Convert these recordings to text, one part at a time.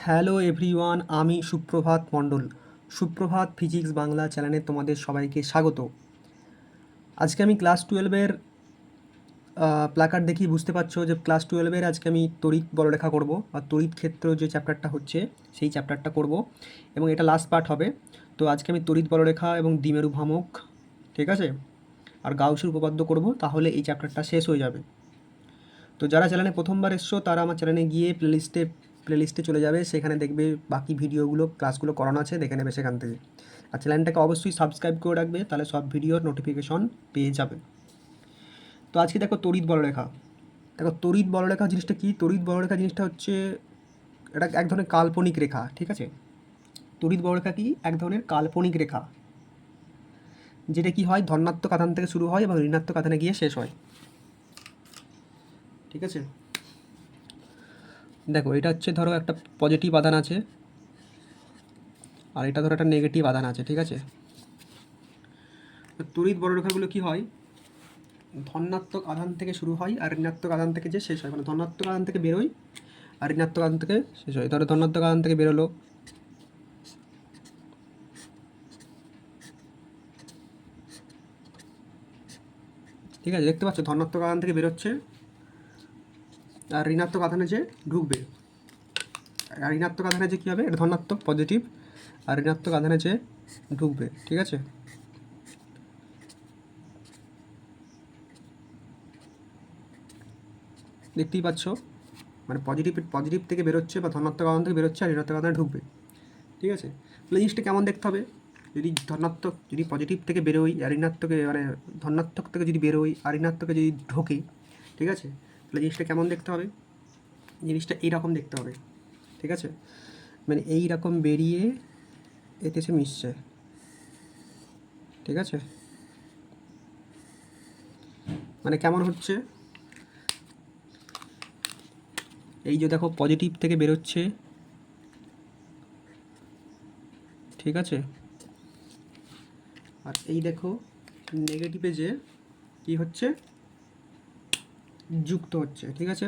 Hello everyone, আমি সুপ্রভাত মণ্ডল। সুপ্রভাত ফিজিক্স বাংলা চ্যানেলে তোমাদের সবাইকে স্বাগত। আজকে আমি ক্লাস 12-এর প্ল্যাকার্ড দেখি বুঝতে পারছো যে ক্লাস 12-এর আজকে আমি তড়িৎ বলরেখা করব, আর তড়িৎ ক্ষেত্র যে চ্যাপ্টারটা হচ্ছে সেই চ্যাপ্টারটা করব, এবং এটা লাস্ট পার্ট হবে। তো আজকে আমি তড়িৎ বলরেখা এবং দ্বিমেরু ভ্রামক, ঠিক আছে, আর গাউসের উপপাদ্য করব, তাহলে এই চ্যাপ্টারটা শেষ হয়ে যাবে। তো যারা চ্যানেলে প্রথমবার এসছো তারা আমার চ্যানেলে গিয়ে প্লেলিস্টে চলে যাবে, সেখানে দেখবে বাকি ভিডিওগুলো ক্লাসগুলো করানো আছে, দেখে নেবে সেখান থেকে। আর চ্যানেলটাকে অবশ্যই সাবস্ক্রাইব করে রাখবে, তাহলে সব ভিডিওর নোটিফিকেশন পেয়ে যাবে। তো আজকে দেখো তড়িৎ বলরেখা। দেখো তড়িৎ বলরেখা জিনিসটা কী? তড়িৎ বলরেখা জিনিসটা হচ্ছে এটা এক ধরনের কাল্পনিক রেখা, ঠিক আছে। তড়িৎ বলরেখা কি? এক ধরনের কাল্পনিক রেখা, যেটা কি হয় ধনাত্মক আধান থেকে শুরু হয় এবং ঋণাত্মক আধানে গিয়ে শেষ হয়, ঠিক আছে। দেখো এটা হচ্ছে, ধরো একটা পজিটিভ আধান আছে, আর এটা ধরো একটা নেগেটিভ আধান আছে, ঠিক আছে। তড়িৎ বলরেখাগুলো কি হয়, ধনাত্মক আধান থেকে শুরু হয় আর ঋণাত্মক আধান থেকে যে শেষ হয়, মানে ধনাত্মক আধান থেকে বেরোয় আর ঋণাত্মক আধান থেকে শেষ হয়। ধরো ধনাত্মক আধান থেকে বেরোলো, ঠিক আছে, দেখতে পাচ্ছ ধনাত্মক আধান থেকে বেরোচ্ছে আর ঋণাত্মক আধানে যে ঢুকবে, আর ঋণাত্মক আধানে যে কী হবে, এটা ধনাত্মক পজিটিভ, আর ঋণাত্মক আধানে যে ঢুকবে, ঠিক আছে। দেখতেই পাচ্ছ, মানে পজিটিভ থেকে বেরোচ্ছে বা ধনাত্মক আধান থেকে বেরোচ্ছে আর ঋণাত্মক আধানে ঢুকবে, ঠিক আছে। তাহলে জিনিসটা কেমন দেখতে হবে, যদি পজিটিভ থেকে বেরোই আর ঋণাত্মকে, মানে ধনাত্মক থেকে যদি বেরোই আর ঋণাত্মকে যদি ঢোকে, ঠিক আছে, তাহলে জিনিসটা কেমন দেখতে হবে, জিনিসটা এইরকম দেখতে হবে, ঠিক আছে। মানে এই রকম বেরিয়ে এতে এসে মিশছে, ঠিক আছে। মানে কেমন হচ্ছে, এই যে দেখো পজিটিভ থেকে বেরোচ্ছে, ঠিক আছে, আর এই দেখো নেগেটিভে যে কি হচ্ছে, যুক্ত হচ্ছে, ঠিক আছে।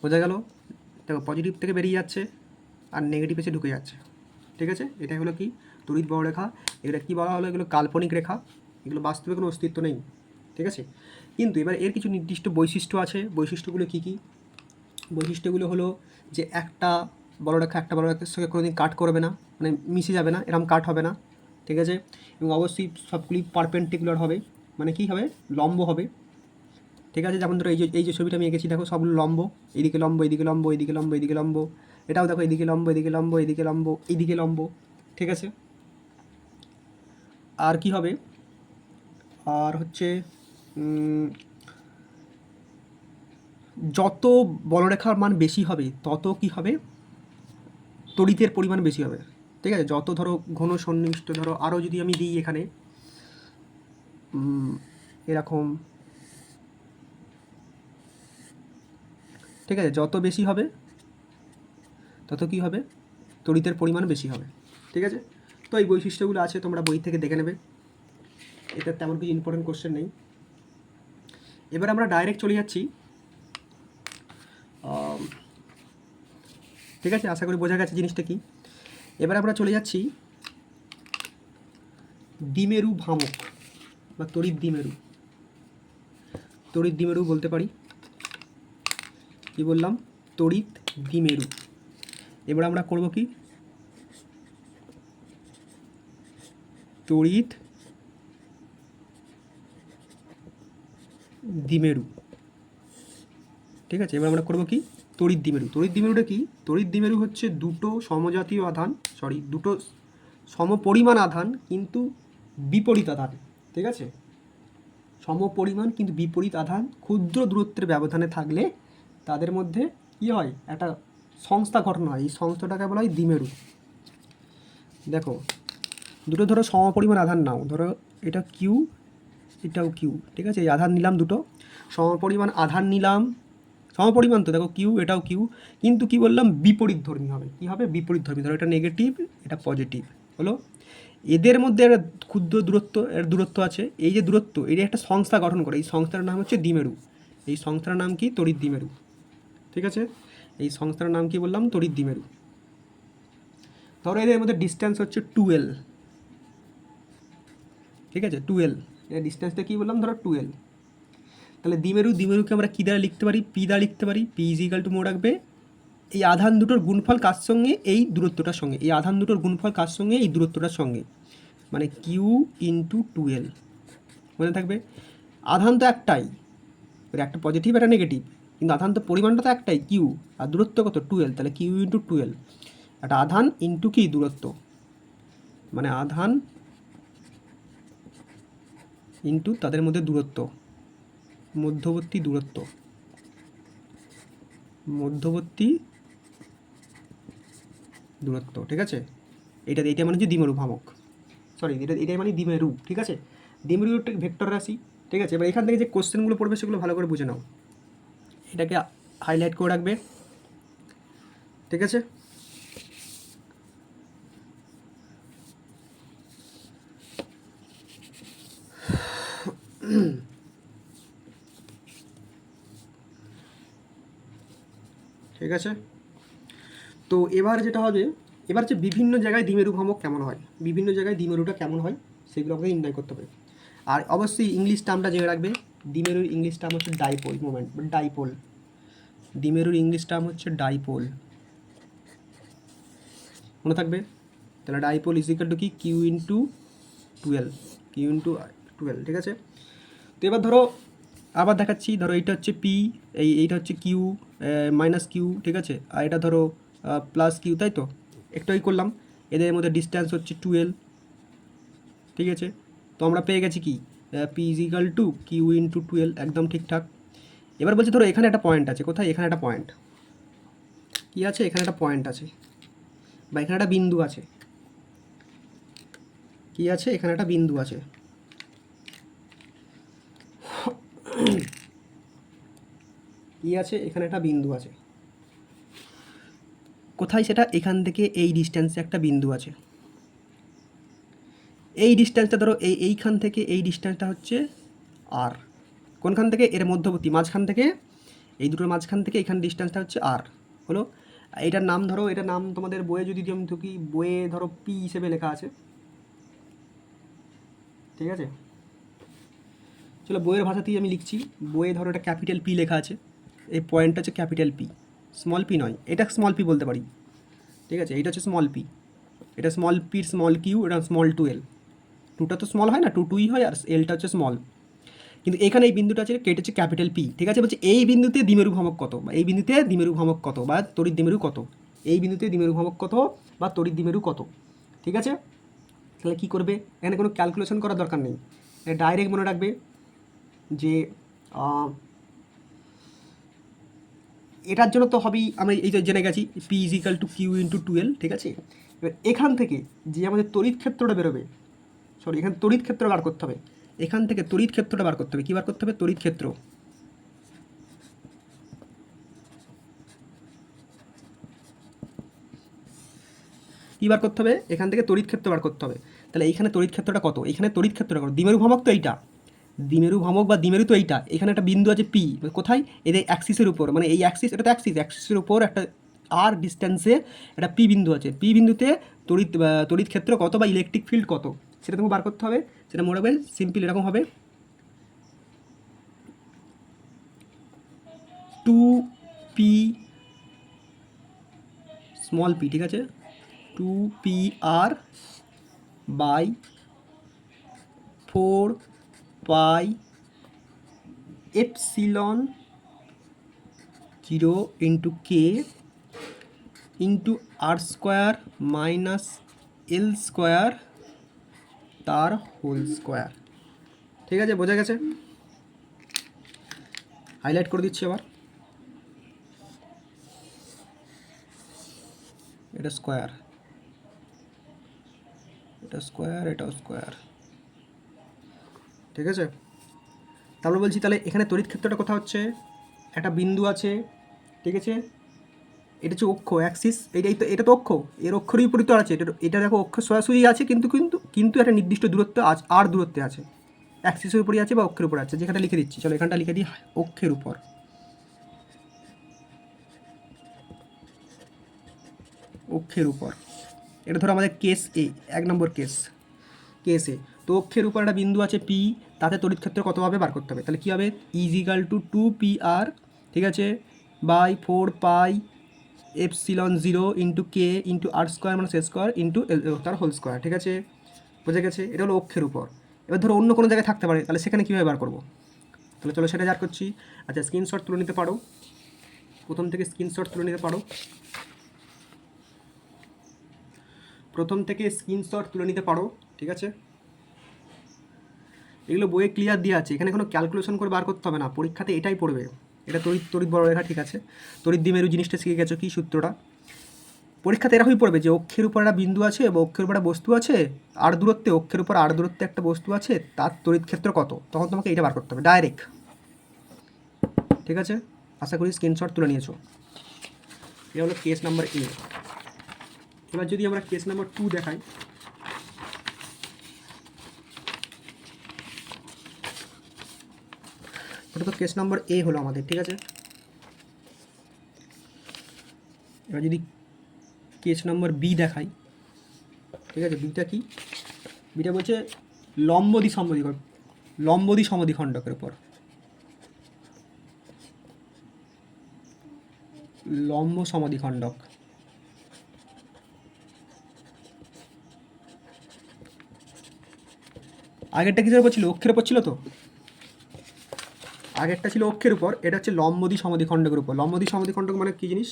বোঝা গেল? দেখো পজিটিভ থেকে বেরিয়ে যাচ্ছে আর নেগেটিভ এসে ঢুকে যাচ্ছে, ঠিক আছে। এটা হলো কি তড়িৎ বলরেখা। এগুলো কী বলা হলো, এগুলো কাল্পনিক রেখা, এগুলো বাস্তবে কোনো অস্তিত্ব নেই, ঠিক আছে। কিন্তু এবার এর কিছু নির্দিষ্ট বৈশিষ্ট্য আছে। বৈশিষ্ট্যগুলো কী কী? বৈশিষ্ট্যগুলো হলো যে একটা বলরেখার সঙ্গে কোনোদিন কাট করবে না, মানে মিশে যাবে না, এরকম কাট হবে না, ঠিক আছে। এবং অবশ্যই সবগুলি পারপেন্ডিকুলার হবে, মানে কী হবে, লম্ব হবে, ঠিক আছে। যেমন ধরো এই যে ছবিটা আমি এঁকেছি, দেখো সবগুলো লম্ব, এইদিকে লম্ব, এইদিকে লম্ব, এইদিকে লম্ব, এইদিকে লম্ব, এটাও দেখো এইদিকে লম্ব, এদিকে লম্ব, এইদিকে লম্ব, এইদিকে লম্ব, ঠিক আছে। আর কি হবে, আর হচ্ছে যত বলরেখার মান বেশি হবে তত কি হবে, তড়িতের পরিমাণ বেশি হবে, ঠিক আছে। যত ধরো ঘন সন্নিবিষ্ট, ধরো আরও যদি আমি দিই এখানে এরকম, ঠিক আছে, যত বেশি হবে তত কী হবে, তড়িতের পরিমাণ বেশি হবে, ঠিক আছে। তো এই বৈশিষ্ট্যগুলো আছে, তোমরা বই থেকে দেখে নেবে, এটা তেমন কিছু ইম্পর্টেন্ট কোশ্চেন নেই। এবার আমরা ডাইরেক্ট চলে যাচ্ছি, ঠিক আছে, আশা করি বোঝা গেছে জিনিসটা কি। এবার আমরা চলে যাচ্ছি দ্বিমেরু ভ্রামক বা তড়িৎ দ্বিমেরু। তড়িৎ দ্বিমেরু বলতে পারি, কি বললাম, তড়িৎ দ্বিমেরু। এবার আমরা করব কি, তড়িৎ দ্বিমেরু, ঠিক আছে। এবার আমরা করব কি, তড়িৎ দ্বিমেরু। তড়িৎ দ্বিমেরুটা কি? তড়িৎ দ্বিমেরু হচ্ছে দুটো সমজাতীয় আধান, দুটো সমপরিমাণ আধান কিন্তু বিপরীত আধান, ঠিক আছে। সমপরিমাণ কিন্তু বিপরীত আধান ক্ষুদ্র দূরত্বের ব্যবধানে থাকলে তাদের মধ্যে কী হয়, একটা সংস্থা গঠন হয়, এই সংস্থাটাকে বলা হয় দ্বিমেরু। দেখো দুটো ধরো সমপরিমাণ আধান নাও, ধরো এটা কিউ, এটাও কিউ, ঠিক আছে। এই আধান নিলাম, দুটো সমপরিমাণ আধান নিলাম, সমপরিমাণ তো, দেখো কিউ, এটাও কিউ, কিন্তু কি বললাম, বিপরীত ধর্মী হবে। কী হবে, বিপরীত ধর্মী। ধরো এটা নেগেটিভ, এটা পজিটিভ হলো, এদের মধ্যে একটা ক্ষুদ্র দূরত্ব আছে। এই যে দূরত্ব, এটা একটা সংস্থা গঠন করে, এই সংস্থার নাম হচ্ছে দ্বিমেরু। এই সংস্থার নাম কি? তড়িৎ দ্বিমেরু। ঠিক আছে, এই সংস্থার নাম কি বললাম? তড়িৎ দ্বিমেরু। ধরো এদের মধ্যে ডিস্টেন্স হচ্ছে 12, ঠিক আছে, 12, এর ডিস্টেন্সটা কী বললাম? ধরো 12। তাহলে দ্বিমেরুকে আমরা কী দ্বারা লিখতে পারি? পি দ্বারা লিখতে পারি। পি ইজ ইকাল টু, মনে রাখবে, এই আধান দুটোর গুণফল কার সঙ্গে? এই দূরত্বটার সঙ্গে। এই আধান দুটোর গুণফল কার সঙ্গে? এই দূরত্বটার সঙ্গে, মানে কিউ ইন্টু 12। মনে থাকবে, আধান তো একটাই, একটা পজিটিভ একটা নেগেটিভ, কিন্তু আধান তো পরিমাণটা তো একটাই, কিউ, আর দূরত্ব কত? 12। তাহলে কিউ ইন্টু 12, একটা আধান ইন্টু কি? দূরত্ব, মানে আধান ইন্টু তাদের মধ্যে দূরত্ব, মধ্যবর্তী দূরত্ব, মধ্যবর্তী দূরত্ব। ঠিক আছে, এইটা মানে হচ্ছে দ্বিমেরু ভ্রামক, সরি, এটাই মানে দ্বিমেরু। ঠিক আছে, দ্বিমেরু একটা ভেক্টর রাশি। ঠিক আছে, এবার এখান থেকে যে কোশ্চেনগুলো পড়বে সেগুলো ভালো করে বুঝে নাও, এটাকে হাইলাইট করে রাখবে। ঠিক আছে, ঠিক আছে। তো এবার যেটা হবে, এবার যে বিভিন্ন জায়গায় দ্বিমেরু ভ্রামক কেমন হয়, বিভিন্ন জায়গায় দ্বিমেরুটা কেমন হয় সেগুলো আমাকে নির্ণয় করতে হবে। আর অবশ্যই ইংলিশ টার্মটা জেনে রাখবে, দ্বিমেরুর ইংলিশ টার্ম হচ্ছে ডাইপোল মোমেন্ট, ডাইপোল। দ্বিমেরুর ইংলিশ টার্ম হচ্ছে ডাইপোল, মনে থাকবে। তাহলে ডাইপোল ইজ ইকাল টু কি? Q into 12, Q into 12। ঠিক আছে, তো এবার ধরো আবার দেখাচ্ছি, ধরো এইটা হচ্ছে পি, এইটা হচ্ছে কিউ মাইনাস কিউ, ঠিক আছে, আর এটা ধরো প্লাস কিউ, তাই তো? একটাই করলাম, এদের মধ্যে ডিস্ট্যান্স হচ্ছে 12। ঠিক আছে, তো আমরা পেয়ে গেছি কি? P is equal to Q into 12, একদম ঠিকঠাক। এবার বলছে ধরো এখানে একটা পয়েন্ট আছে, কোথায়? এখানে একটা পয়েন্ট কী আছে? এখানে একটা পয়েন্ট আছে, বা এখানে একটা বিন্দু আছে। কী আছে? এখানে একটা বিন্দু আছে। কী আছে? এখানে একটা বিন্দু আছে। কোথায় সেটা? এখান থেকে এই ডিস্ট্যান্সে একটা বিন্দু আছে। এই ডিস্ট্যান্সটা ধরো এইখান থেকে এই ডিস্ট্যান্সটা হচ্ছে আর, কোনখান থেকে? এর মধ্যবর্তী মাঝখান থেকে, এই দুটোর মাঝখান থেকে এখানে ডিস্ট্যান্সটা হচ্ছে আর, হলো। এটার নাম ধরো, এটার নাম তোমাদের বইয়ে যদি আমি কি বইয়ে ধরো পি হিসেবে লেখা আছে। ঠিক আছে, চলো বইয়ের ভাষাতেই আমি লিখছি। বইয়ে ধরো এটা ক্যাপিটাল পি লেখা আছে, এই পয়েন্টটা হচ্ছে ক্যাপিটাল পি, স্মল পি নয়, এটা স্মল পি বলতে পারি। ঠিক আছে, এটা হচ্ছে স্মল পি, এটা স্মল পির স্মল কিউ, এটা স্মল 12। টুটা তো স্মল হয় না, টুই হয়, আর এলটা হচ্ছে স্মল। কিন্তু এখানে এই বিন্দুটা আছে, কেটে হচ্ছে ক্যাপিটাল পি। ঠিক আছে, বলছে এই বিন্দুতে দ্বিমেরু ভ্রামক কত, বা এই বিন্দুতে দ্বিমেরু ভ্রামক কত, বা তড়িৎ দ্বিমেরু কত, এই বিন্দুতে দ্বিমেরু ভ্রামক কত বা তড়িৎ দ্বিমেরু কত। ঠিক আছে, তাহলে কী করবে? এখানে কোনো ক্যালকুলেশন করার দরকার নেই, ডাইরেক্ট মনে রাখবে যে এটার জন্য তো হবেই, আমরা এই যে জেনে গেছি P is equal to Q into 12। ঠিক আছে, এবার এখান থেকে যে আমাদের তড়িৎ ক্ষেত্রটা বেরোবে, সরি, এখানে তড়িৎ ক্ষেত্র বার করতে হবে, এখান থেকে তড়িৎ ক্ষেত্রটা বার করতে হবে। কী বার করতে হবে? তড়িৎ ক্ষেত্র। কী বার করতে হবে? এখান থেকে তড়িৎ ক্ষেত্র বার করতে হবে। তাহলে এইখানে তড়িৎ ক্ষেত্রটা কত? এখানে তড়িৎ ক্ষেত্রটা কত? দ্বিমেরু ভ্রামক তো এইটা, দ্বিমেরু ভ্রামক বা দ্বিমেরু তো এইটা। এখানে একটা বিন্দু আছে পি, কোথায়? এদের অ্যাক্সিসের উপর, মানে এই অ্যাক্সিস, এটা তো অ্যাক্সিসের উপর একটা আর ডিস্ট্যান্সে একটা পি বিন্দু আছে। পি বিন্দুতে তড়িৎ ক্ষেত্র কত বা ইলেকট্রিক ফিল্ড কত, সেটা তোমাকে বার করতে হবে। সেটা মনে রাখবে, সিম্পল এরকম হবে, 2p স্মল পি। ঠিক আছে, 2pr by 4 pi epsilon 0 into K into R square minus L square তার হোল স্কোয়ার। ঠিক আছে, বোঝা গেছে? হাইলাইট করে দিচ্ছি আবার, এটা স্কোয়ার, এটা স্কোয়ার, এটাও স্কোয়ার। ঠিক আছে, তারপরে বলছি তাহলে এখানে তড়িৎ ক্ষেত্রটা কোথাও হচ্ছে, একটা বিন্দু আছে। ঠিক আছে, এটা হচ্ছে অক্ষ, অ্যাক্সিস, এটাই তো, এটা তো অক্ষ, এর অক্ষরই বিপরীত আছে। এটা দেখো অক্ষ সরাসরি আছে, কিন্তু কিন্তু কিন্তু একটা নির্দিষ্ট দূরত্ব আর দূরত্বে আছে। অ্যাক্সিসের উপরই আছে বা অক্ষের উপর আছে, যেখানে লিখে দিচ্ছি। চলো এখানটা লিখে দিই, অক্ষের উপর। অক্ষের উপর, এটা ধরো আমাদের কেস এ, 1 নম্বর কেস এ। তো অক্ষের উপর একটা বিন্দু আছে পি, তাতে তড়িৎ ক্ষেত্র কত হবে বার করতে হবে। তাহলে কী হবে, ইজিক্যাল টু 2 PR, ঠিক আছে, by 4 pi epsilon 0 into K into R square মানে এ স্কোয়ার ইন্টু তার হোল স্কোয়ার, ঠিক আছে, বোঝা গেছে। এটা হলো অক্ষের উপর। এবার ধরো অন্য কোনো জায়গায় থাকতে পারে, তাহলে সেখানে কীভাবে বার করবো। তাহলে চলো সেটা বার করছি। আচ্ছা, স্ক্রিনশট তুলে নিতে পারো, প্রথম থেকে স্ক্রিনশট তুলে নিতে পারো, ঠিক আছে। এগুলো বইয়ে ক্লিয়ার দেওয়া আছে, এখানে কোনো ক্যালকুলেশন করে বার করতে হবে না, পরীক্ষাতে এটাই পড়বে। এটা তড়িৎ বড়রেখা, ঠিক আছে, তড়িৎ দ্বিমেরু জিনিসটা শিখে গেছো, কি সূত্রটা। পরীক্ষাতে এরকমই পড়বে যে অক্ষের উপর একটা বিন্দু আছে এবং অক্ষের উপর একটা বস্তু আছে, আর দূরত্বে, অক্ষের উপর আর দূরত্বে একটা বস্তু আছে, তার তড়িৎ ক্ষেত্র কত, তখন তোমাকে এটা বার করতে হবে ডাইরেক্ট, ঠিক আছে। আশা করি স্ক্রিনশট তুলে নিয়েছো। এটা হলো কেস নাম্বার এ। এবার যদি আমরা কেস নাম্বার 2 দেখাই, ওটা তো কেস নাম্বার এ হলো আমাদের, ঠিক আছে। এবার যদি কেস নাম্বার বি দেখাই, ঠিক আছে, বিটা কি, বিটা বলছে লম্বদ্বি সমদ্বিখণ্ডকের উপর, লম্ব সমদ্বিখণ্ডক। আগেরটা কিসের উপর ছিল, অক্ষের উপর ছিল তো, আগেরটা ছিল অক্ষের উপর, এটা হচ্ছে লম্বদ্বি সমদ্বিখণ্ডকের উপর। লম্বদ্বি সমদ্বিখণ্ডক মানে কি জিনিস,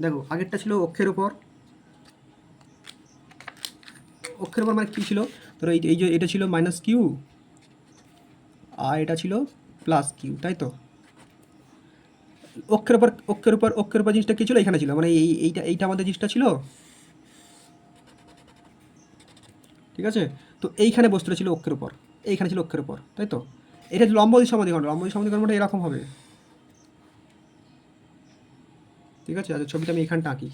দেখো আগেরটা ছিল অক্ষের উপর, অক্ষের উপর মানে কী ছিল, ধরো এই যে এটা ছিল -Q আর এটা ছিল +Q, তাই তো। অক্ষের উপর জিনিসটা কী ছিল, এখানে ছিল, মানে এইটা আমাদের জিনিসটা ছিল, ঠিক আছে। তো এইখানে বস্তুটা ছিল অক্ষের উপর, এইখানে ছিল অক্ষের উপর, তাই তো। এটা লম্বদ্বি সমদ্বিখণ্ডকটা এরকম হবে, ঠিক আছে। আচ্ছা, ছবিটা আমি এখানটা আঁকি,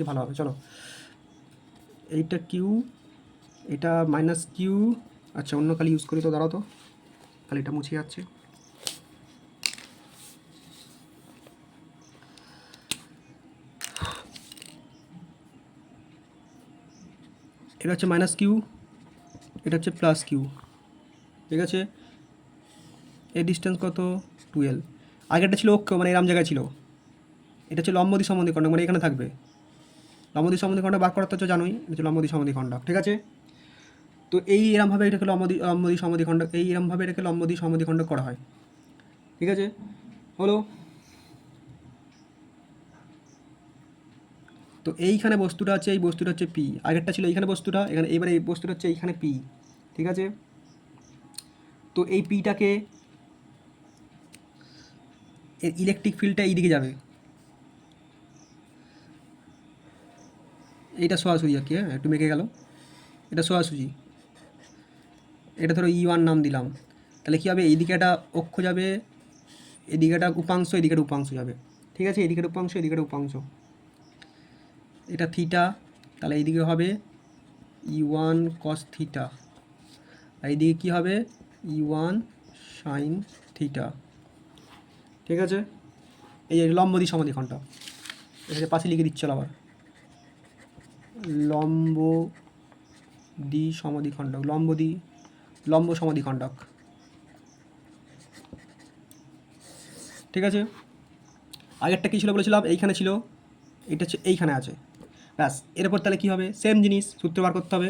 ভালো হবে, চলো। এইটা কিউ, এটা -Q। আচ্ছা, অন্য কালি ইউজ করি তো, দাঁড়াও তো, কালিটা মুছে যাচ্ছে। এটা হচ্ছে -Q, এটা হচ্ছে +Q, ঠিক আছে। এর ডিস্টেন্স কত, 12। আগেরটা ছিল অক্ষ, মানে এরম জায়গায় ছিল, এটা হচ্ছে লম্বদ্বি সমদ্বিখণ্ডক, মানে এখানে থাকবে। লম্বদ্বি সমদ্বিখণ্ডক বার করার তো জানোই, এটা হচ্ছে লম্বদ্বি সমদ্বিখণ্ডক, ঠিক আছে। তো এই এরমভাবে এটাকে লম্বদ্বি সমদ্বিখণ্ডক, এই এরমভাবে এটাকে লম্বদ্বি সমদ্বিখণ্ডক করা হয়, ঠিক আছে, হলো। তো এইখানে বস্তুটা আছে, এই বস্তুটা হচ্ছে পি, আগেরটা ছিল এইখানে বস্তুটা, এখানে এবারে এই বস্তুটা হচ্ছে এইখানে পি, ঠিক আছে। তো এই পিটাকে, এর ইলেকট্রিক ফিল্ডটা এই দিকে যাবে, এইটা সোজাসুজি আর কি, হ্যাঁ একটু মেকে গেল, এটা সোজাসুজি, এটা ধরো E1 নাম দিলাম। তাহলে কী হবে, এইদিকে একটা অক্ষ যাবে, এদিকে একটা উপাংশ, এদিকে একটা উপাংশ যাবে, ঠিক আছে, এদিকে উপাংশ, এদিকে উপাংশ, এটা থিটা, তাহলে এইদিকে হবে E1 cos থিটা, আর এইদিকে কী হবে, E1 sin থিটা, ঠিক আছে। এই যে লম্বদ্বি সমদ্বিখণ্ডক, এটাকে পাশে লিখে দিচ্ছিল আবার, লম্বদ্বি সমদ্বিখণ্ডক, লম্ব সমদ্বিখণ্ডক, ঠিক আছে। আগেরটা কী ছিল বলেছিলাম, এইখানে ছিল, এটা হচ্ছে এইখানে আছে, ব্যাস। এরপর তাহলে কী হবে, সেম জিনিস, সূত্র বার করতে হবে।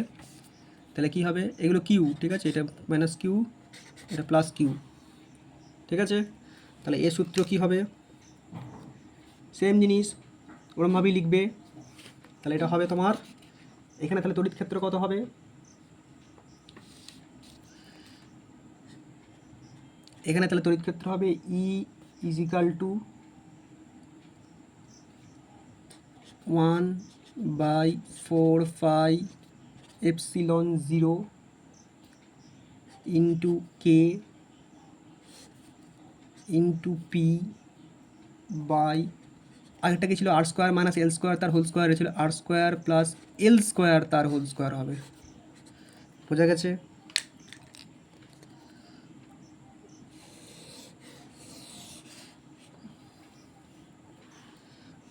তাহলে কী হবে, এগুলো কিউ, ঠিক আছে, এটা -Q, এটা +Q, ঠিক আছে। তাহলে এ সূত্র কী হবে, সেম জিনিস, ওরমভাবেই লিখবে। তাহলে এটা হবে তোমার, এখানে তাহলে তড়িৎ ক্ষেত্র কত হবে, এখানে তাহলে তড়িৎ ক্ষেত্র হবে E = 1/4 epsilon 0 into K into P by আগেরটা কি ছিল R square minus L square তার হোল স্কোয়ার, ছিল আর স্কোয়ার প্লাস এল স্কোয়ার তার হোল স্কোয়ার হবে। বোঝা গেছে?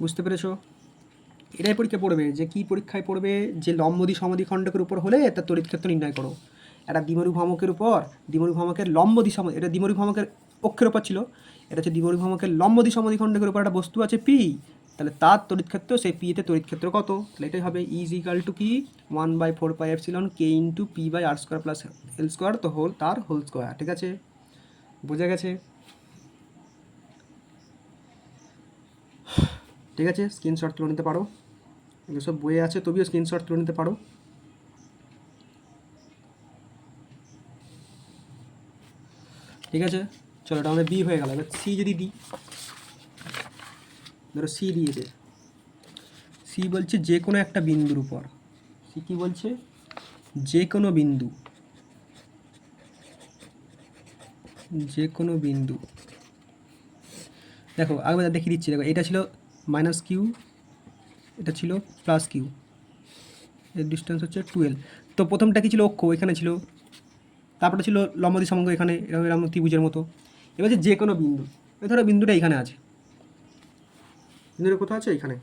বুঝতে পেরেছো? এটাই পরীক্ষা পড়বে, যে কি পরীক্ষায় পড়বে, যে লম্বদ্বি সমদ্বিখণ্ডকের উপর হলে তার তড়িৎ ক্ষেত্র নির্ণয় করো। একটা দ্বিমুখী ভ্রামকের উপর, দ্বিমুখী ভ্রামকের লম্বদ্বি সম, এটা দ্বিমুখী ভ্রামকের অক্ষের উপর ছিল, এটা হচ্ছে দ্বিমুখী ভ্রামকের লম্বদ্বি সমদ্বিখণ্ডকের উপর একটা বস্তু আছে পি, তাহলে তার তড়িৎ ক্ষেত্র, সেই পিতে তড়িৎ ক্ষেত্র কত, তাহলে এটাই হবে ইজ ইকাল টু কি 1/4πε k into P by r square plus L square, তো হোল তার হোল স্কোয়ার। ঠিক আছে, বোঝা গেছে? ঠিক আছে, স্ক্রিনশট তুলে নিতে পারো, এগুলো সব বইয়ে আছে, তবেও স্ক্রিনশট তুলে নিতে পারো। ঠিক আছে, চলো এটা আমাদের বি হয়ে গেল। এবার সি যদি দিই, ধরো সি দিয়েছে, সি বলছে যে কোনো একটা বিন্দুর উপর, সি কি বলছে, যে কোনো বিন্দু, যে কোনো বিন্দু, দেখো আগে দেখিয়ে দিচ্ছি, দেখো এটা ছিল মাইনাস কিউ, এটা ছিল প্লাস কিউ, এর ডিস্টেন্স হচ্ছে 12। তো প্রথমটা কি ছিল, অক্ষ এখানে ছিল, তারপরে ছিল লম্বদ্বি সমঙ্গ এখানে, এরকম এরকম ত্রিভুজের মতো। এবার যে কোনো বিন্দু, ধরো বিন্দুটা এখানে আছে, বিন্দুটা কোথাও আছে, এখানে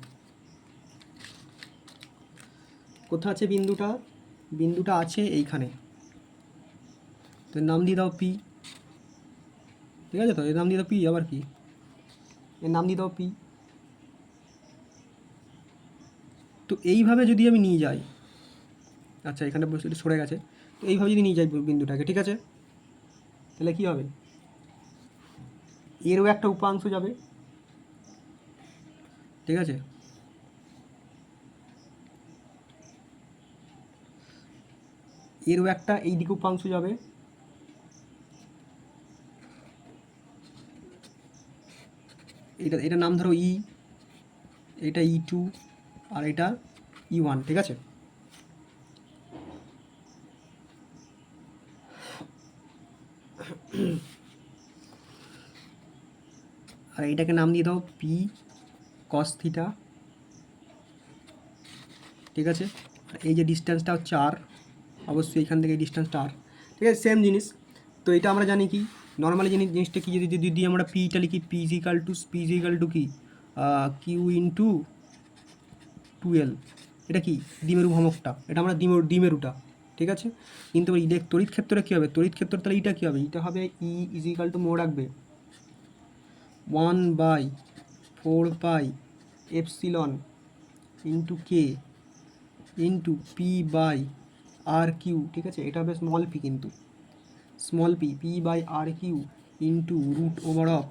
কোথাও আছে বিন্দুটা, বিন্দুটা আছে এইখানে, তো নাম দিয়ে দাও পি। ঠিক আছে, তো এর নাম দিয়ে দাও পি, আবার কি এর নাম দিয়ে দাও পি। তো এইভাবে যদি আমি নিয়ে যাই, আচ্ছা এখানে বস্তুটি সরে গেছে, তো এইভাবে যদি নিয়ে যাই বিন্দুটাকে, ঠিক আছে, তাহলে কী হবে, এরও একটা উপাংশ যাবে, ঠিক আছে, এরও একটা এই দিকে উপাংশ যাবে, এটা নাম ধরো ই, এটা E2 আর এটা E1, ঠিক আছে। আর এইটাকে নাম দিয়ে দাও পি কস থিটা, ঠিক আছে। এই যে ডিস্টেন্সটা হচ্ছে আর, অবশ্যই এখান থেকে ডিস্টেন্সটা আর, ঠিক আছে, সেম জিনিস। তো এটা আমরা জানি কি, নর্মালি জিনিসটা কি, যদি আমরা পিটা লিখি, পি ইজিক্যাল টু কি কিউ ইন্টু 12, এটা কি দ্বিমেরু ভ্রামকটা, এটা আমরা দ্বিমেরুটা, ঠিক আছে। কিন্তু তড়িৎ ক্ষেত্রে কী হবে, তড়িৎ ক্ষেত্র তাহলে এটা কী হবে, এটা হবে ই ইজিক্যাল টু মনে রাখবে 1/4πε into K into P by r q, ঠিক আছে, এটা হবে স্মল পি, কিন্তু small p, p by r q into root over of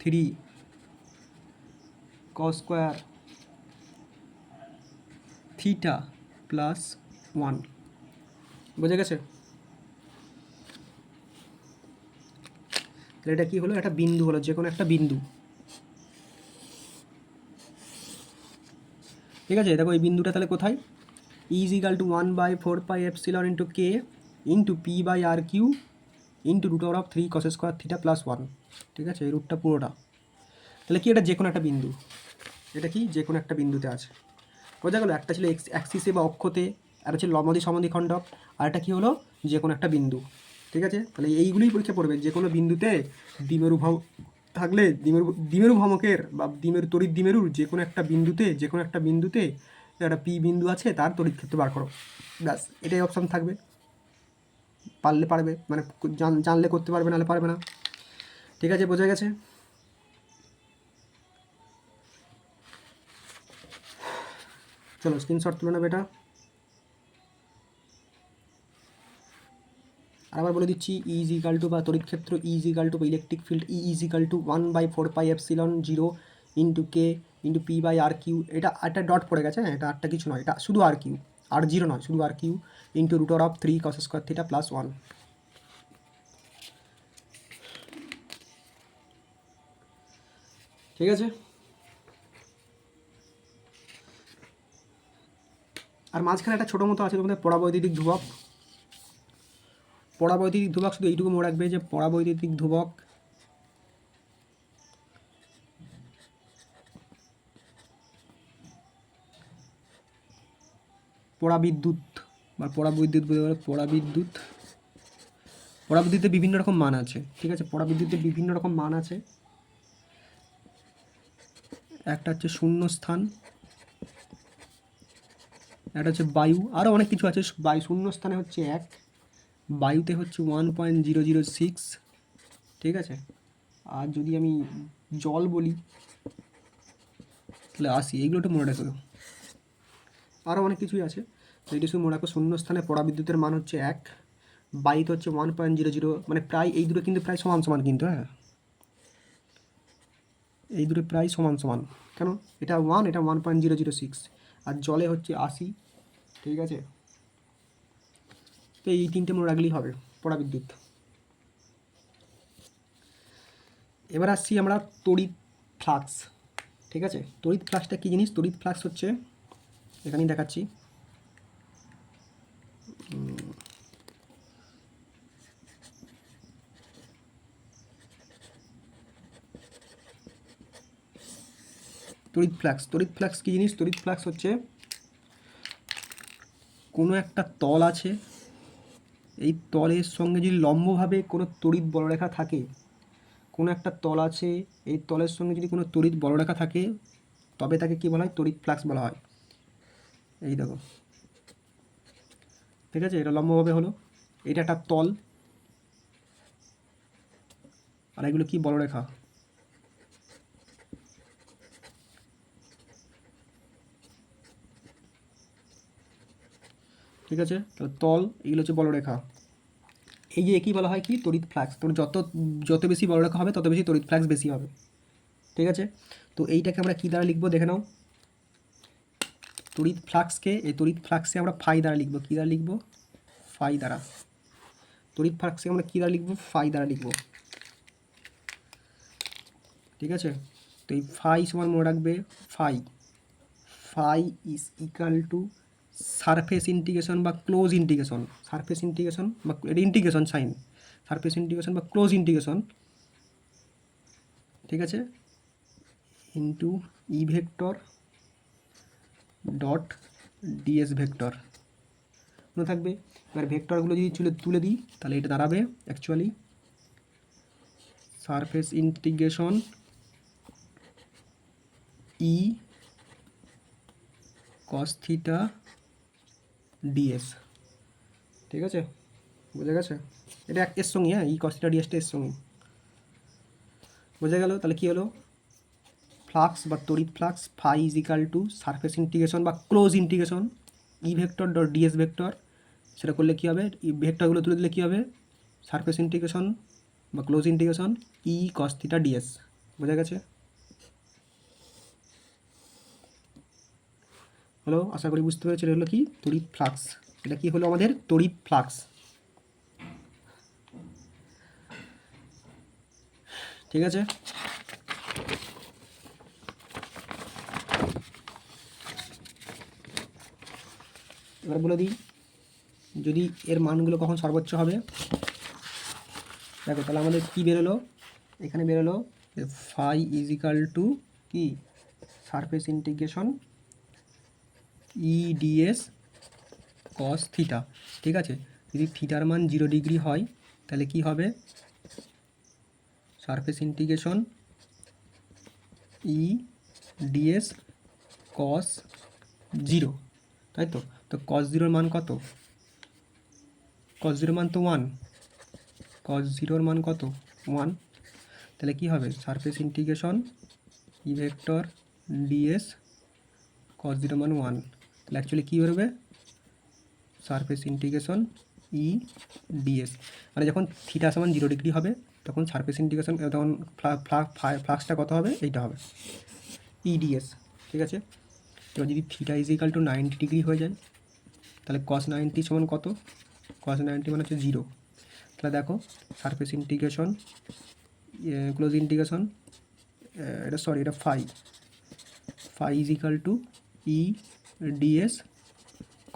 3 cos square theta plus 1। বোঝা গেছে? তাহলে এটা কী হলো, একটা বিন্দু হলো, যে কোনো একটা বিন্দু, ঠিক আছে। দেখো এই বিন্দুটা তাহলে কোথায়, is equal to 1/4πε into K into P by r q into root over of 3 cos square theta plus 1, ঠিক আছে, এই রুটটা পুরোটা। তাহলে কি এটা যে কোনো একটা বিন্দু, এটা কি যে কোনো একটা বিন্দুতে আছে। বোঝা গেলো, একটা ছিল অ্যাক্সিসে বা অক্ষতে, আর হচ্ছে লম্বদ্বি সমদ্বিখণ্ডক, আর একটা কী হলো, যে কোনো একটা বিন্দু, ঠিক আছে। তাহলে এইগুলোই পরীক্ষা পড়বে, যে কোনো বিন্দুতে দ্বিমেরু থাকলে দ্বিমেরু ভ্রামকের বা তড়িৎ দ্বিমেরুর যে কোনো একটা বিন্দুতে একটা পি বিন্দু আছে, তার তড়িৎ ক্ষেত্র বার করো, ব্যাস এটাই অপশান থাকবে। পারলে পারবে, মানে জানলে করতে পারবে, নাহলে পারবে না, ঠিক আছে, বোঝা গেছে। চলো স্ক্রিনশট তুলে নেবে এটা। আবার বলে দিচ্ছি, ইজ ইকাল টু বা তড়িৎ ক্ষেত্র is equal to electric field is equal to 1/4πε0 into K into P by r q, এটা একটা ডট পড়ে গেছে, হ্যাঁ, এটা আটটা কিছু নয়, এটা শুধু আর কিউ, আর জিরো নয়, শুধু r q into root of 3 cos square theta plus 1, ঠিক আছে। আর মাঝখানে একটা ছোটো মতো আছে তোমাদের পরাবৈদ্যুতিক ধ্রুবক, পরাবৈদ্যুতিক ধ্রুবক শুধু এইটুকু মনে রাখবে যে পরাবৈদ্যুতিক ধ্রুবক পরাবিদ্যুৎ বা পরাবৈদ্যুৎ বলতে পারে। পরাবিদ্যুতে বিভিন্ন রকম মান আছে, ঠিক আছে। পরাবিদ্যুতে বিভিন্ন রকম মান আছে। একটা হচ্ছে শূন্য স্থান, একটা হচ্ছে বায়ু, আরও অনেক কিছু আছে। বায়ু শূন্য স্থানে হচ্ছে 1, বায়ুতে হচ্ছে 1.006, ঠিক আছে। আর যদি আমি জল বলি তাহলে 80। এইগুলো একটু মনে রাখো। আরও অনেক কিছুই আছে, তো এটা শুধু মনে রাখো। শূন্য স্থানে পরাবিদ্যুতের মান হচ্ছে 1, বায়ুতে হচ্ছে 1.00, মানে প্রায় এই দুটো কিন্তু প্রায় সমান সমান কিন্তু, হ্যাঁ, এই দুটো প্রায় সমান সমান। কেন? এটা 1, এটা 1.006, আর জলে হচ্ছে 80, ঠিক আছে। তো এই তিনটে মনে রাখলেই হবে পরাবিদ্যুৎ। এবার আসছি আমরা তড়িৎ ফ্লাক্স, ঠিক আছে। তড়িৎ ফ্লাক্সটা কী জিনিস? তড়িৎ ফ্লাক্স হচ্ছে, এখানেই দেখাচ্ছি। তড়িৎ ফ্লাক্স কী জিনিস? তড়িৎ ফ্লাক্স হচ্ছে কোনো একটা তল আছে, এই তলের সঙ্গে যদি লম্বভাবে কোনো তড়িৎ বলরেখা থাকে, কোনো একটা তল আছে, এই তলের সঙ্গে যদি কোনো তড়িৎ বলরেখা থাকে, তবে তাকে কী বলা হয়? তড়িৎ ফ্লাক্স বলা হয়। এই দেখো, ঠিক আছে, এটা লম্বভাবে হলো, এটা একটা তল, আর এগুলো কি? বলরেখা। ঠিক আছে, তাহলে তল, এগুলো হচ্ছে বলরেখা। এই যে একই বলা হয় কি? তড়িৎ ফ্লাক্স। তো যত বেশি বলরেখা হবে তত বেশি তড়িৎ ফ্লাক্স বেশি হবে, ঠিক আছে। তো এইটাকে আমরা কী দ্বারা লিখবো দেখে নাও। তড়িৎ ফ্লাক্সকে, এই তড়িৎ ফ্লাক্সে আমরা ফাই দ্বারা লিখবো। কী দ্বারা লিখবো? ফাই দ্বারা। তড়িৎ ফ্লাক্সকে আমরা কী দ্বারা লিখবো? ফাই দ্বারা লিখবো, ঠিক আছে। তো এই ফাই সমান মনে রাখবে, phi is equal to surface integration বা ক্লোজ ইন্টিগ্রেশন। সারফেস ইন্টিগ্রেশন বা এটা ইন্টিগ্রেশন সাইন, সারফেস ইন্টিগ্রেশন বা ক্লোজ ইন্টিগ্রেশন, ঠিক আছে, into E vector dot DS vector. মনে থাকবে। এবার ভেক্টরগুলো যদি তুলে দিই তাহলে এটা দাঁড়াবে অ্যাকচুয়ালি সারফেস ইন্টিগ্রেশন ই কস থিটা ডিএস, ঠিক আছে, বোঝা গেছে। এটা এর সঙ্গে, হ্যাঁ, ই কস থিটা ডিএসটা এর সঙ্গে, বোঝা গেল। তাহলে কী হলো? ফ্লাক্স বা তড়িৎ flux phi is equal to surface integration বা close integration e vector dot DS vector. সেটা করলে কী হবে? এই ভেক্টরগুলো তুলে দিলে কী হবে? সারফেস ইন্টিগ্রেশন বা ক্লোজ ইন্টিগ্রেশন ই কস থিটা ডিএস। বোঝা গেছে? হলো, আশা করি বুঝতে পেরেছি। এটা হলো কি? তড়িৎ ফ্লাক্স। এটা কি হলো আমাদের? তড়িৎ ফ্লাক্স, ঠিক আছে। এবার বলে দিই, যদি এর মানগুলো কখন সর্বোচ্চ হবে, দেখো তাহলে আমাদের কী বেরোলো? এখানে বেরোলো ফাই ইজ ইকাল টু কি? Surface integration EDS cos theta, ঠিক আছে। যদি থিটার মান 0 ডিগ্রি হয় তাহলে কি হবে? Surface integration e d s cos 0, তাই তো। তো কস 0-র মান কত? কস 0-র মান তো 1, কস 0-র মান কত? 1। তাহলে কি হবে? Surface integration e vector d s cos 0 মান 1। তাহলে অ্যাকচুয়ালি কী বেরোবে? সারফেস ইন্টিগ্রেশন ই ডিএস, মানে যখন থিটা সমান 0 ডিগ্রি হবে তখন সারফেস ইন্টিগ্রেশন, তখন ফ্লাক্সটা কত হবে? এইটা হবে ইডিএস, ঠিক আছে। এবার যদি theta is equal two 90 degree হয়ে যায় তাহলে কস 90 সমান কত? কস 90 মানে হচ্ছে 0। তাহলে দেখো সারফেস ইন্টিগ্রেশন ক্লোজ ইন্টিগ্রেশন, এটা সরি, এটা phi is equal to e d s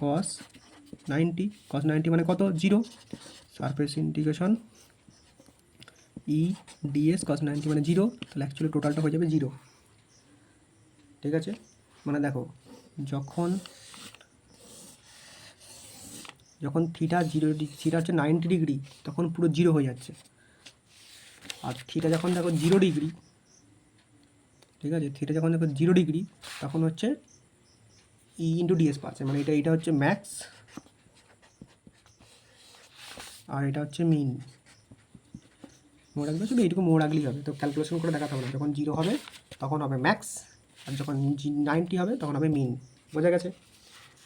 cos 90। Cos 90 মানে কত? 0। Surface integration e d s cos 90 মানে 0। তাহলে অ্যাকচুয়ালি টোটালটা হয়ে যাবে 0, ঠিক আছে। মানে দেখো, যখন যখন থিটা থিটা হচ্ছে 90 ডিগ্রি তখন পুরো জিরো হয়ে যাচ্ছে। আর থিটা যখন দেখো 0 ডিগ্রি, ঠিক আছে, থিটা যখন দেখো 0 ডিগ্রি তখন হচ্ছে ই ইন্টু ডিএস পাচ্ছে, মানে এটা হচ্ছে ম্যাক্স আর এটা হচ্ছে মিন। মনে রাখবে, শুধু এইটুকু মনে রাখলেই হবে, তো ক্যালকুলেশন করে দেখাতে হবে না। যখন 0 হবে তখন হবে ম্যাক্স, আর যখন 90 হবে তখন হবে মিন। বোঝা গেছে?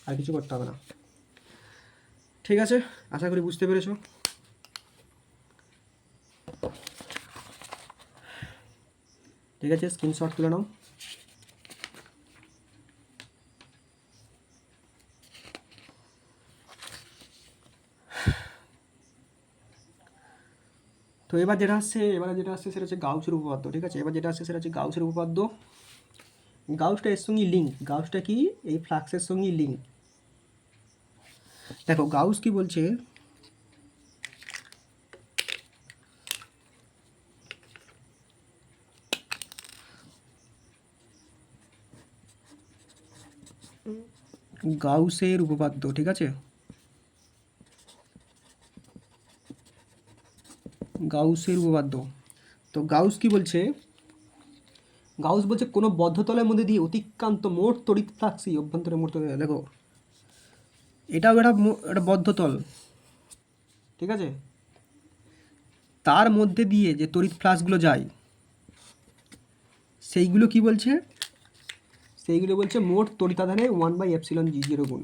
আর কিছু করতে হবে না। ঠিক আছে, আশা করি বুঝতে পেরেছো। ঠিক আছে, স্ক্রিনশট তুলে নাও। তো এবারে যেটা আসছে সেটা হচ্ছে গাউসের উপপাদ্য। ঠিক আছে, এবার যেটা আসছে সেটা হচ্ছে গাউসের উপপাদ্য। গাউসটা এর সঙ্গে লিঙ্ক, গাউসটা কি এই ফ্লাক্সের সঙ্গে লিঙ্ক। দেখো গাউস কি বলছে, গাউসের উপপাদ্য। ঠিক আছে, গাউসের উপপাদ্য। তো গাউস কি বলছে, গাউস বলছে কোনো বদ্ধতলের মধ্যে দিয়ে অতিক্রান্ত মোট তড়িৎ ফ্লাক্সই অভ্যন্তরে মোট তড়িৎ। দেখো এটাও একটা বদ্ধতল, ঠিক আছে, তার মধ্যে দিয়ে যে তড়িৎ ফ্লাক্সগুলো যায় সেইগুলো কি বলছে, সেইগুলো বলছে মোট তড়িতাধানের 1/ε0 গুণ।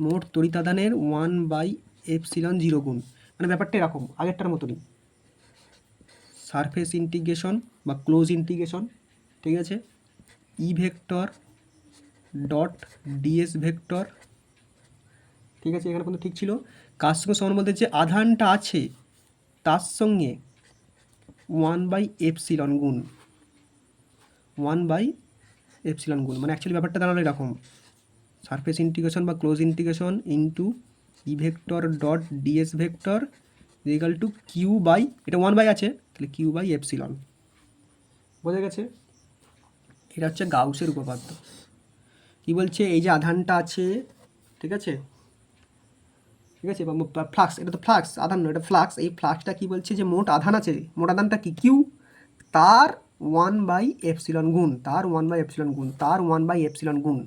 মোট তড়িতাধানের 1/ε0 গুণ, মানে ব্যাপারটা এরকম আগেরটার মতনই, সারফেস ইন্টিগ্রেশন বা ক্লোজ ইন্টিগ্রেশন। ঠিক আছে, ই ভেক্টর ডট ডিএস ভেক্টর। ঠিক আছে, এখানে পর্যন্ত ঠিক ছিল। কার সঙ্গে সমান বলতে যে আধানটা আছে তার সঙ্গে 1/ε গুণ, 1/ε গুণ, মানে অ্যাকচুয়ালি ব্যাপারটা দাঁড়ালো এরকম, সারফেস ইন্টিগ্রেশন বা close integration into E vector dot DS vector equal to Q by, এটা 1 বাই আছে তাহলে কিউ বাই এপসিলন। বোঝা গেছে? এটা হচ্ছে গাউসের উপপাদ্য। কি বলছে, এই যে আধানটা আছে, ঠিক আছে, ঠিক আছে, বা ফ্লাক্স, এটা তো ফ্লাক্স, আধান নয়, এটা ফ্লাক্স। এই ফ্লাক্সটা কি বলছে যে মোট আধান আছে, মোট আধানটা কি কিউ, তার 1/ε গুণ, তার 1/ε গুণ, তার 1/ε গুণ।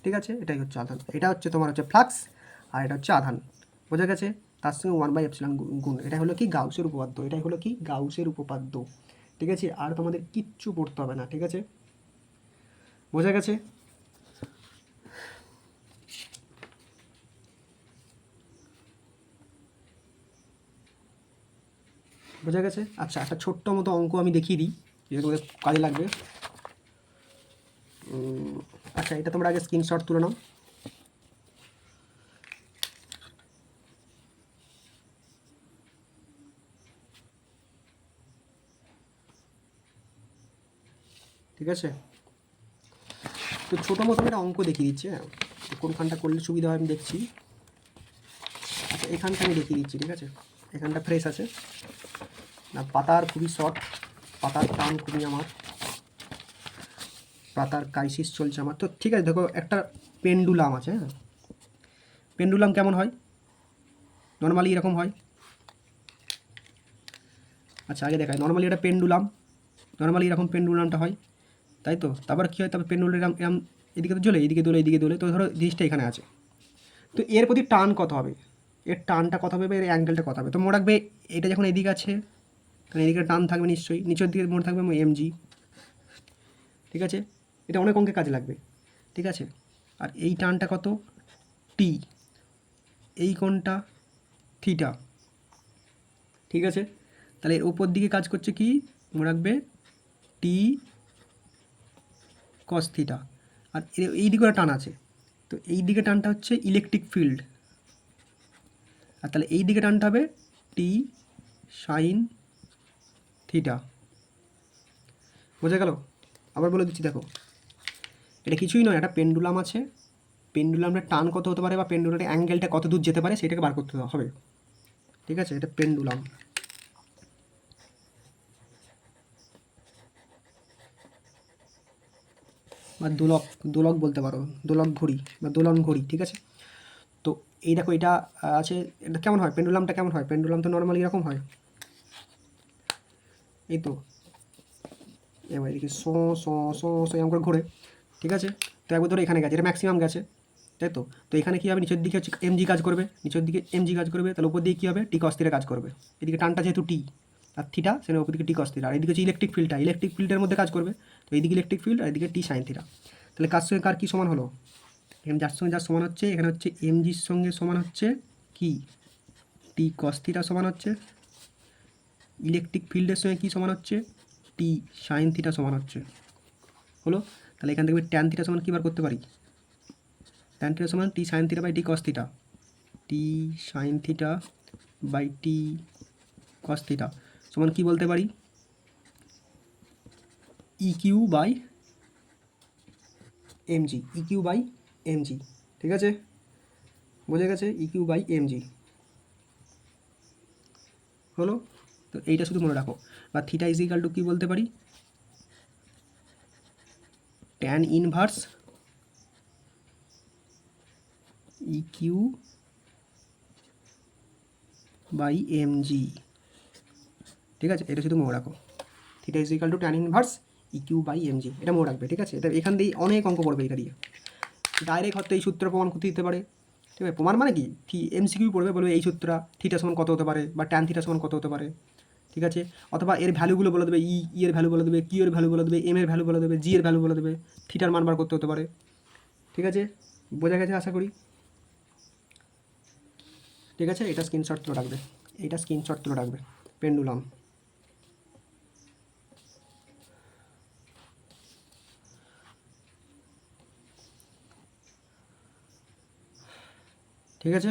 ঠিক আছে, এটাই হচ্ছে আধান, এটা হচ্ছে তোমার হচ্ছে ফ্লাক্স আর এটা হচ্ছে আধান। বোঝা গেছে? তার সঙ্গে 1/ε গুণ, এটা হলো কি গাউসের উপপাদ্য, এটাই হলো কি গাউসের উপপাদ্য। ঠিক আছে, আর তোমাদের কিচ্ছু পড়তে হবে না। ঠিক আছে, বোঝা গেছে? বোঝা গেছে? আচ্ছা, একটা ছোট্ট মতো অঙ্ক আমি দেখিয়ে দিই, যেটা তোমাদের কাজে লাগবে। আচ্ছা, এটা তোমরা আগে স্ক্রিনশট তুলে নাও। ঠিক আছে, তো ছোটো মতো একটা অঙ্ক দেখিয়ে দিচ্ছি। হ্যাঁ, কোনখানটা করলে সুবিধা হয় আমি দেখছি। আচ্ছা, এখানটা আমি দেখিয়ে দিচ্ছি। ঠিক আছে, এখানটা ফ্রেশ আছে না, পাতার খুবই শর্ট, পাতার টান খুবই আমার, পাতার ক্রাইসিস চলছে আমার। তো ঠিক আছে, দেখো একটা পেন্ডুলাম আছে। হ্যাঁ, পেন্ডুলাম কেমন হয়, নর্মালি এরকম হয়। আচ্ছা, আগে দেখায়, নর্মালি এটা পেন্ডুলাম, নর্মালি এরকম পেন্ডুলামটা হয়, তাই তো। তারপর কী হয়, তারপর পেন্ডুলাম এরম এরম এদিকে তো জ্বলে, এদিকে দোলে, এদিকে দোলে। তো ধরো জিনিসটা এখানে আছে, তো এর প্রতি টান কত হবে, এর টানটা কত হবে, এর অ্যাঙ্গেলটা কত হবে। তো মনে রাখবে, এটা যখন এদিকে আছে তাহলে এদিকে টান থাকবে নিশ্চয়ই, নিচের দিকে মনে থাকবে এমজি। ঠিক আছে, এটা অনেক অঙ্কে কাজে লাগবে। ঠিক আছে, আর এই টানটা কত, টি, এই কোণটা থিটা। ঠিক আছে, তাহলে এর ওপর দিকে কাজ করছে কি, মনে রাখবে টি কস থিটা, আর এই দিকে টান আছে, তো এই দিকে টানটা হচ্ছে ইলেকট্রিক ফিল্ড, আর তাহলে এই দিকে টানটা হবে টি সাইন থিটা। বোঝা গেল? আবার বলে দিচ্ছি, দেখো এটা কিছুই নয়, একটা পেন্ডুলাম আছে, পেন্ডুলামের টান কত হতে পারে বা পেন্ডুলামের অ্যাঙ্গেলটা কত দূর যেতে পারে সেটাকে বার করতে হবে। ঠিক আছে, এটা পেন্ডুলাম। বা দোলক, দোলক বলতে পারো, দোলক ঘড়ি বা দোলন ঘড়ি। ঠিক আছে, তো এই দেখো এটা আছে, এটা কেমন হয় পেন্ডুলামটা, কেমন হয় পেন্ডুলাম তো নর্মালি এরকম হয়, এই তো এবার এদিকে শো শো শো শো এরকম করে ঘোরে, ঠিক আছে। তো একবার ধরো এখানে গেছে, এটা ম্যাক্সিমাম গেছে, তাই তো। তো এখানে কী হবে, নিচের দিকে হচ্ছে এমজি কাজ করবে, নিচের দিকে এমজি কাজ করবে, তাহলে উপর দিকে কী হবে, টি কস থিটা কাজ করবে। এদিকে টানটা যেহেতু টি আর থিটা, সেখানে উপর দিকে টি কস থিটা, আর এদিকে হচ্ছে ইলেকট্রিক ফিল্ডের মধ্যে কাজ করবে, তো এইদিকে ইলেকট্রিক ফিল্ড আর এদিকে টি সাইন থিটা। তাহলে কার সঙ্গে কার কী সমান হলো, এখানে যার সঙ্গে যার সমান হচ্ছে, এখানে হচ্ছে এমজির সঙ্গে সমান হচ্ছে কি টি কস থিটা সমান হচ্ছে, ইলেকট্রিক ফিল্ডের সঙ্গে কী সমান হচ্ছে, টি সাইন থিটা সমান হচ্ছে, হলো। তাহলে এখান থেকে আমি ট্যান থিটা সমান কী বার করতে পারি, ট্যান থিটা সমান t sine theta by t cos theta, t sine theta by t cos theta সমান কী বলতে পারি, e Q by m g, e Q by MG, ঠিক আছে, বোঝা গেছে, ই কিউ বাই এমজি, হলো। তো এইটা শুধু মনে রাখো, বা থিটা ইজ ইকাল টু কী বলতে পারি, tan inverse E Q by MG, ঠিক আছে, এটা শুধু মনে রাখো, theta is equal to tan inverse E Q by MG, এটা মনে রাখবে, ঠিক আছে। এটা এখান দিয়েই অনেক অঙ্ক পড়বে, এটা দিয়ে ডাইরেক্ট হয়তো এই সূত্র প্রমাণ করতে দিতে পারে, ঠিক আছে। প্রমাণ মানে কি এমসিকিউ পড়বে, বলবে এই সূত্রটা থিটা সমান কত হতে পারে, বা ট্যান থিটা সমান কত হতে পারে, ঠিক আছে। অথবা এর ভ্যালুগুলো বলে দেবে, এর ভ্যালু বলে দেবে, কিউ এর ভ্যালু বলে দেবে, এম এর ভ্যালু বলে দেবে, জি এর ভ্যালু বলে দেবে, থিটার মান বার করতে হতে পারে, ঠিক আছে, বোঝা গেছে আশা করি, ঠিক আছে। এটা স্ক্রিনশট তুলে রাখবে, এটা স্ক্রিনশট তুলে রাখবে, পেন্ডুলাম, ঠিক আছে।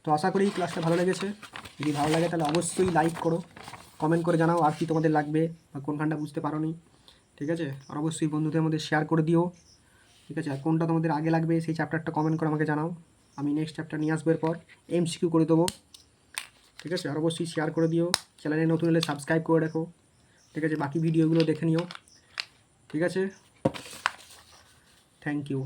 তো আশা করি ক্লাসটা ভালো লেগেছে, যদি ভালো লাগে তাহলে অবশ্যই লাইক করো, কমেন্ট করে জানাও আর কি তোমাদের লাগবে বা কোনখানটা বুঝতে পারো নি, ঠিক আছে। আর অবশ্যই বন্ধুদের মধ্যে শেয়ার করে দিও, ঠিক আছে। আর কোনটা তোমাদের আগে লাগবে সেই চ্যাপ্টারটা কমেন্ট করে আমাকে জানাও, আমি নেক্সট চ্যাপ্টার নিয়ে আসবার পর এমসিকিউ করে দেবো, ঠিক আছে। আর অবশ্যই শেয়ার করে দিও, চ্যানেলে নতুন হলে সাবস্ক্রাইব করে রাখো, ঠিক আছে। বাকি ভিডিওগুলো দেখে নিও, ঠিক আছে। Thank you.